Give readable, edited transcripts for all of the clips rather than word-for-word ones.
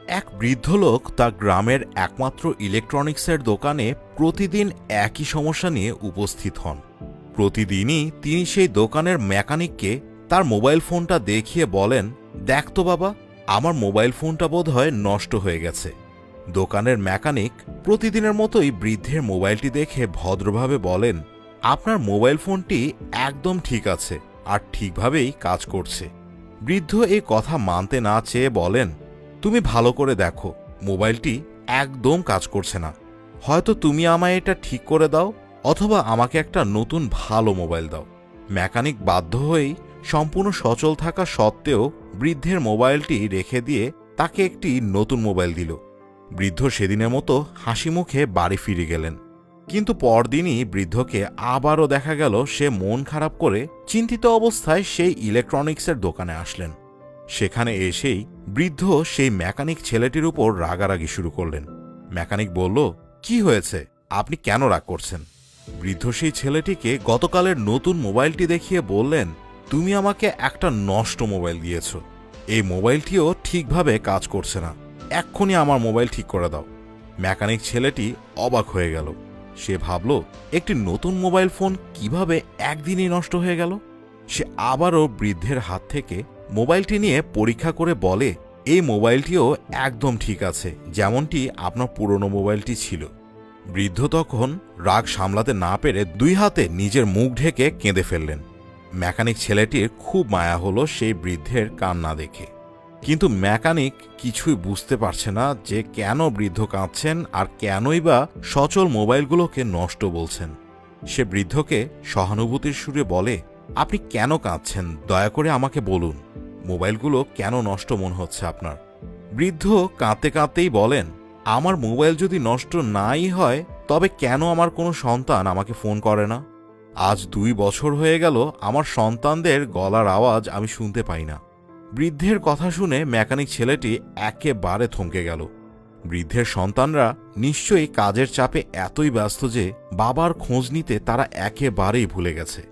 এক বৃদ্ধ লোক তার গ্রামের একমাত্র ইলেকট্রনিক্সের দোকানে প্রতিদিন একই সমস্যা নিয়ে উপস্থিত হন। প্রতিদিনই তিনি সেই দোকানের মেকানিককে তার মোবাইল ফোনটা দেখিয়ে বলেন, দেখ তো বাবা, আমার মোবাইল ফোনটা বোধহয় নষ্ট হয়ে গেছে। দোকানের মেকানিক প্রতিদিনের মতোই বৃদ্ধের মোবাইলটি দেখে ভদ্রভাবে বলেন, আপনার মোবাইল ফোনটি একদম ঠিক আছে আর ঠিকভাবেই কাজ করছে। বৃদ্ধ এই কথা মানতে না চেয়ে বলেন, তুমি ভালো করে দেখো, মোবাইলটি একদম কাজ করছে না। হয়তো তুমি আমায় এটা ঠিক করে দাও, অথবা আমাকে একটা নতুন ভালো মোবাইল দাও। মেকানিক বাধ্য হয়েই সম্পূর্ণ সচল থাকা সত্ত্বেও বৃদ্ধের মোবাইলটি রেখে দিয়ে তাকে একটি নতুন মোবাইল দিল। বৃদ্ধ সেদিনের মতো হাসি মুখে বাড়ি ফিরে গেলেন। কিন্তু পরদিনই বৃদ্ধকে আবারও দেখা গেল সে মন খারাপ করে চিন্তিত অবস্থায় সেই ইলেকট্রনিক্সের দোকানে আসলেন। সেখানে এসেই বৃদ্ধ সেই মেকানিক ছেলেটির উপর রাগারাগি শুরু করলেন। মেকানিক বলল, কি হয়েছে, আপনি কেন রাগ করছেন? বৃদ্ধ সেই ছেলেটিকে গতকালের নতুন মোবাইলটি দেখিয়ে বললেন, তুমি আমাকে একটা নষ্ট মোবাইল দিয়েছ, এই মোবাইলটিও ঠিকভাবে কাজ করছে না, এক্ষুনি আমার মোবাইল ঠিক করে দাও। মেকানিক ছেলেটি অবাক হয়ে গেল। সে ভাবল, একটি নতুন মোবাইল ফোন কিভাবে একদিনই নষ্ট হয়ে গেল। সে আবারও বৃদ্ধের হাত থেকে মোবাইলটি নিয়ে পরীক্ষা করে বলে, এই মোবাইলটিও একদম ঠিক আছে, যেমনটি আপনার পুরনো মোবাইলটি ছিল। বৃদ্ধ তখন রাগ সামলাতে না পেরে দুই হাতে নিজের মুখ ঢেকে কেঁদে ফেললেন। মেকানিক ছেলেটির খুব মায়া হলো সেই বৃদ্ধের কান্না দেখে। কিন্তু মেকানিক কিছুই বুঝতে পারছে না যে কেন বৃদ্ধ কাঁদছেন আর কেনই বা সচল মোবাইলগুলোকে নষ্ট বলছেন। সে বৃদ্ধকে সহানুভূতির সুরে বলে, আপনি কেন কাঁদছেন, দয়া করে আমাকে বলুন, মোবাইলগুলো কেন নষ্ট মনে হচ্ছে আপনার? বৃদ্ধ কাঁদতে কাঁদতেই বলেন, আমার মোবাইল যদি নষ্ট নাই হয় তবে কেন আমার কোনো সন্তান আমাকে ফোন করে না? আজ 2 বছর হয়ে গেল আমার সন্তানদের গলার আওয়াজ আমি শুনতে পাই না। বৃদ্ধের কথা শুনে মেকানিক ছেলেটি একেবারে থমকে গেল। বৃদ্ধের সন্তানরা নিশ্চয়ই কাজের চাপে এতই ব্যস্ত যে বাবার খোঁজ নিতে তারা একেবারেই ভুলে গেছে।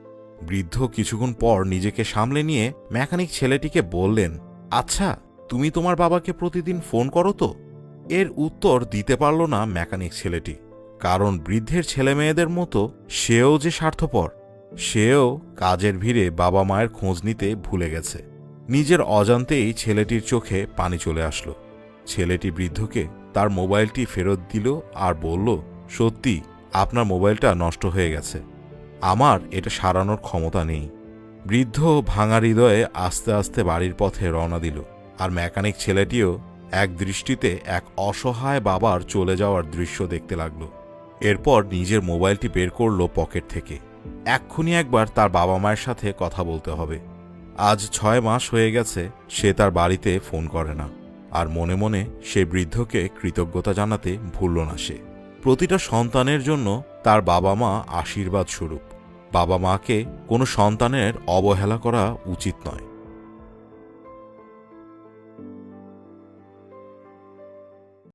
বৃদ্ধ কিছুক্ষণ পর নিজেকে সামলে নিয়ে মেকানিক ছেলেটিকে বললেন, আচ্ছা, তুমি তোমার বাবাকে প্রতিদিন ফোন করো তো? এর উত্তর দিতে পারল না মেকানিক ছেলেটি, কারণ বৃদ্ধের ছেলেমেয়েদের মতো সেও যে স্বার্থপর। সেও কাজের ভিড়ে বাবা মায়ের খোঁজ নিতে ভুলে গেছে। নিজের অজান্তেই ছেলেটির চোখে পানি চলে আসলো। ছেলেটি বৃদ্ধকে তার মোবাইলটি ফেরত দিল আর বলল, সত্যি আপনার মোবাইলটা নষ্ট হয়ে গেছে, আমার এটা সারানোর ক্ষমতা নেই। বৃদ্ধ ভাঙা হৃদয়ে আস্তে আস্তে বাড়ির পথে রওনা দিল। আর মেকানিক ছেলেটিও এক দৃষ্টিতে এক অসহায় বাবার চলে যাওয়ার দৃশ্য দেখতে লাগলো। এরপর নিজের মোবাইলটি বের করল পকেট থেকে। এক্ষুনি একবার তার বাবা মায়ের সাথে কথা বলতে হবে। আজ 6 মাস হয়ে গেছে সে তার বাড়িতে ফোন করে না। আর মনে মনে সে বৃদ্ধকে কৃতজ্ঞতা জানাতে ভুলল না সে। প্রতিটা সন্তানের জন্য তার বাবা মা আশীর্বাদ স্বরূপ। বাবা মাকে কোনো সন্তানের অবহেলা করা উচিত নয়।